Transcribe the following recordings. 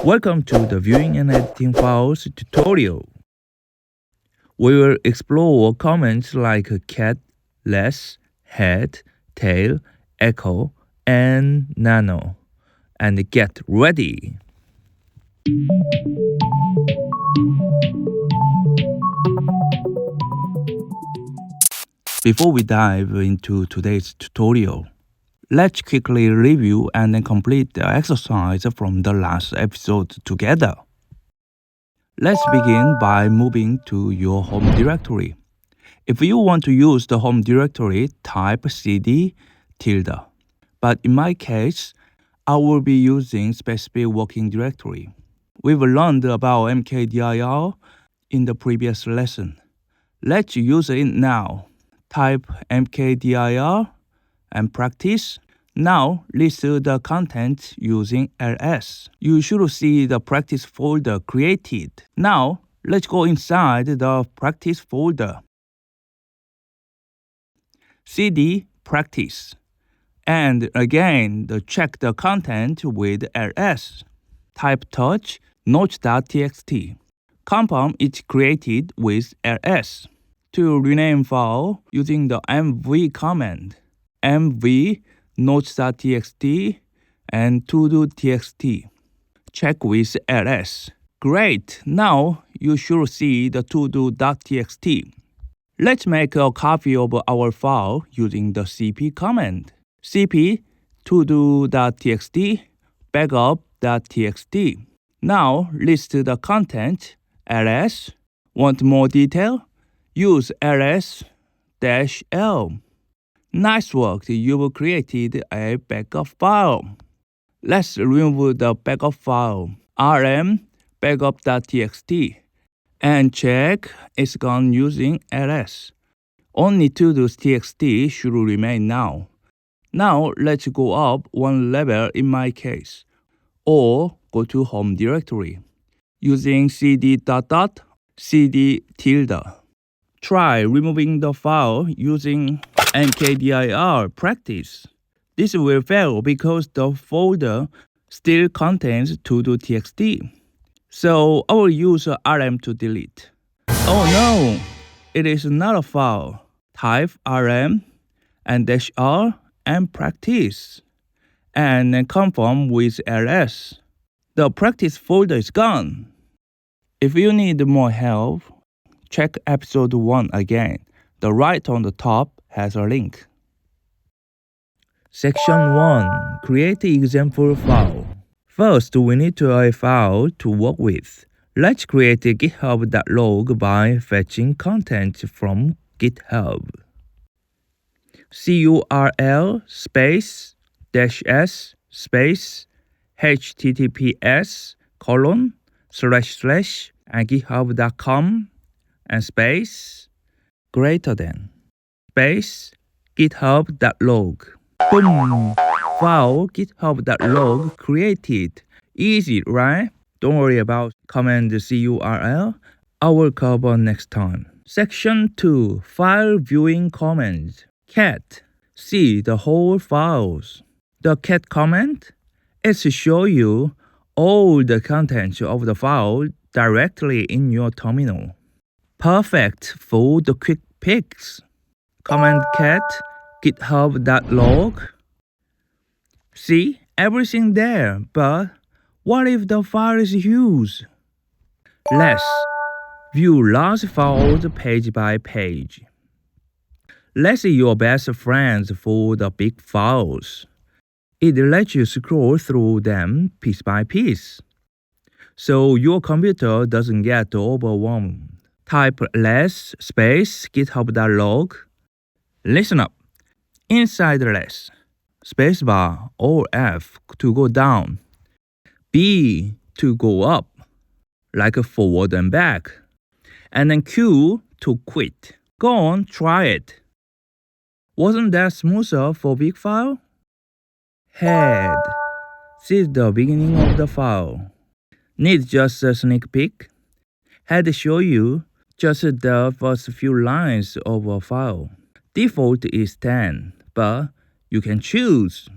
Welcome to the Viewing and Editing Files tutorial. We will explore comments like cat, less, head, tail, echo, and nano. And get ready! Before we dive into today's tutorial, let's quickly review and then complete the exercise from the last episode together. Let's begin by moving to your home directory. If you want to use the home directory, type cd tilde. But in my case, I will be using specific working directory. We've learned about mkdir in the previous lesson. Let's use it now. Type mkdir and practice. Now list the content using ls. You should see the practice folder created. Now let's go inside the practice folder. cd practice. And again, check the content with ls. Type touch notes.txt. Confirm it's created with ls. To rename file using the mv command. mv notes.txt and to.txt. Check with ls. Great, now you should see the to.txt. Let's make a copy of our file using the cp command. cp to.txt backup.txt. Now list the content ls. Want more detail? Use ls-l. Nice work, you've created a backup file. Let's remove the backup file, rm backup.txt, and check it's gone using ls. Only to.txt should remain now. Now let's go up one level in my case, or go to home directory, using cd cd tilde. Try removing the file using mkdir practice. This will fail because the folder still contains to.txt. So I will use rm to delete. Oh no, it is not a file. Type rm and -r and practice. And then confirm with ls. The practice folder is gone. If you need more help, check episode 1 again. The right on the top has a link. Section 1. Create example file. First, we need a file to work with. Let's create a github.log by fetching content from GitHub. curl space -s space https:// and github.com and space greater than space github.log. Boom! File github.log created. Easy, right? Don't worry about command curl. I will cover next time. Section 2. File viewing commands. Cat. See the whole files. The cat command is to show you all the contents of the file directly in your terminal. Perfect for the quick fix. Command cat github.log. See everything there, but what if the file is huge? Less. View large files page by page. Less is your best friend for the big files. It lets you scroll through them piece by piece, so your computer doesn't get overwhelmed. Type less space github.log. Listen up. Inside less, spacebar or F to go down, B to go up, like forward and back, and then Q to quit. Go on, try it. Wasn't that smoother for big file? Head. This is the beginning of the file. Need just a sneak peek? Head show you just the first few lines of a file. Default is 10, but you can choose.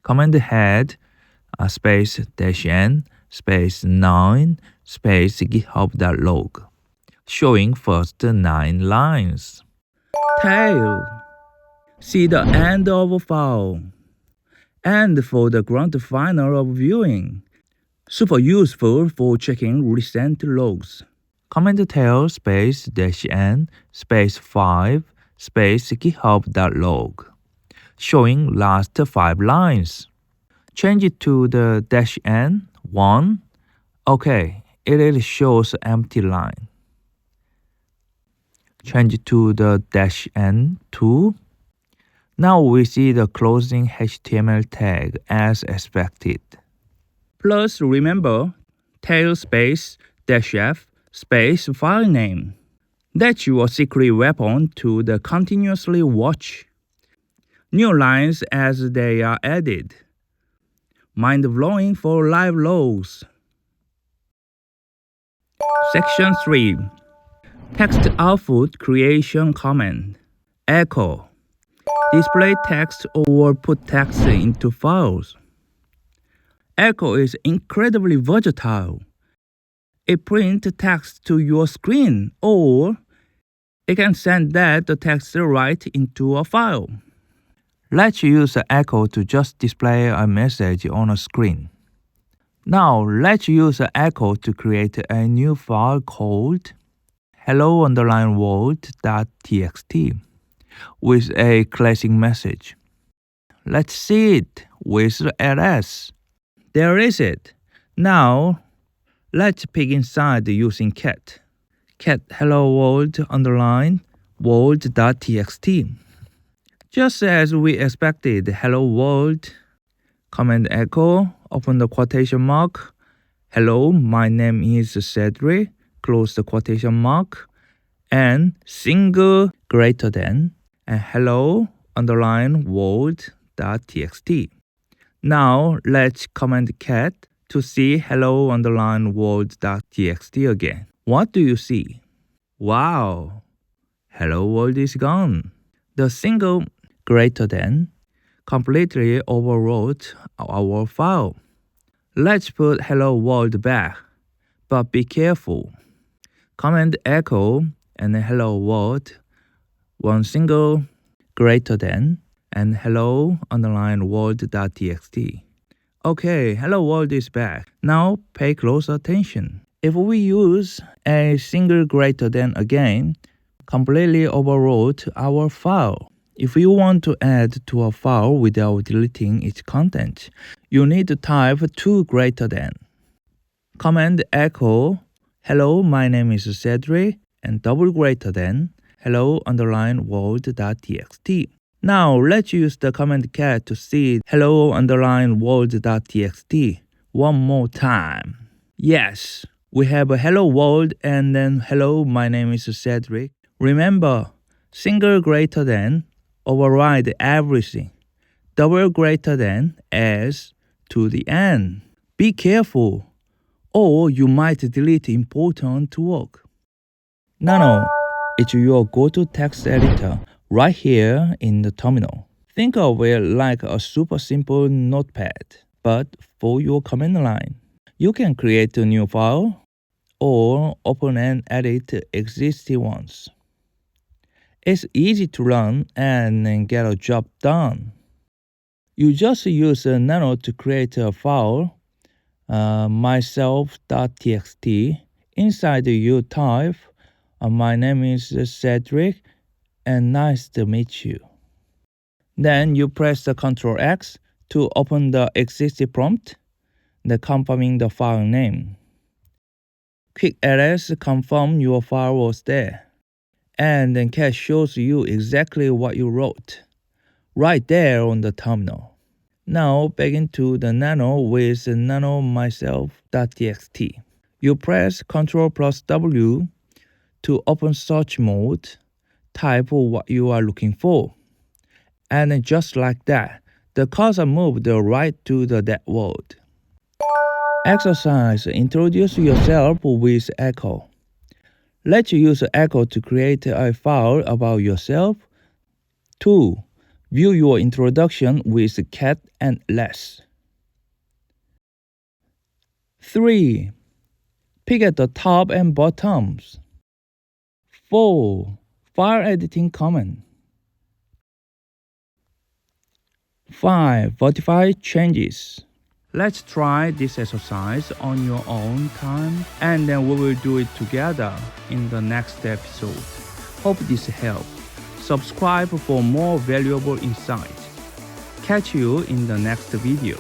Command head space -n space 9 space github.log, showing first 9 lines. Tail. See the end of a file. And for the grand final of viewing. Super useful for checking recent logs. Command tail space -n space 5 space github.log, showing last 5 lines. Change it to the -n 1. Okay, it shows empty line. Change it to the -n 2. Now we see the closing HTML tag as expected. Plus remember, tail space -f space file name. That's your secret weapon to the continuously watch new lines as they are added. Mind-blowing for live logs. Section 3. Text output creation command. Echo. Display text or put text into files. Echo is incredibly versatile. It prints text to your screen, or it can send that text right into a file. Let's use Echo to just display a message on a screen. Now let's use Echo to create a new file called hello_world.txt with a classic message. Let's see it with ls. There is it. Now let's peek inside using cat hello_world_world.txt. Just as we expected, hello world, command echo, open the quotation mark, hello, my name is Cedric, close the quotation mark, and single greater than, and hello_world.txt. Now let's command cat to see hello_world.txt again. What do you see? Wow! Hello world is gone. The single greater than completely overwrote our file. Let's put hello world back, but be careful. Command echo and hello world, one single greater than, and hello_world.txt. Okay, hello world is back. Now pay close attention. If we use a single greater than again, completely overwrote our file. If you want to add to a file without deleting its content, you need to type 2 greater than. Command echo, hello, my name is Cedric, and double greater than, hello_world.txt. Now let's use the command cat to see hello_world.txt one more time. Yes, we have a hello world and then hello, my name is Cedric. Remember, single greater than override everything. Double greater than adds to the end. Be careful, or you might delete important work. Nano, it's your go-to text editor right here in the terminal. Think of it like a super simple notepad, but for your command line. You can create a new file or open and edit existing ones. It's easy to run and get a job done. You just use Nano to create a file, myself.txt. Inside you type, my name is Cedric, and nice to meet you. Then you press the Ctrl X to open the existing prompt, confirming the file name. Quick ls confirm your file was there. And then cat shows you exactly what you wrote, right there on the terminal. Now back into the Nano with nano myself.txt. You press Ctrl+W to open search mode, type what you are looking for. And just like that, the cursor moved right to that word. Exercise: introduce yourself with echo. Let's use echo to create a file about yourself. 2. View your introduction with cat and less. 3. Pick at the top and bottoms. 4. File editing command. 5. Verify changes. Let's try this exercise on your own time, and then we will do it together in the next episode. Hope this helped. Subscribe for more valuable insights. Catch you in the next video.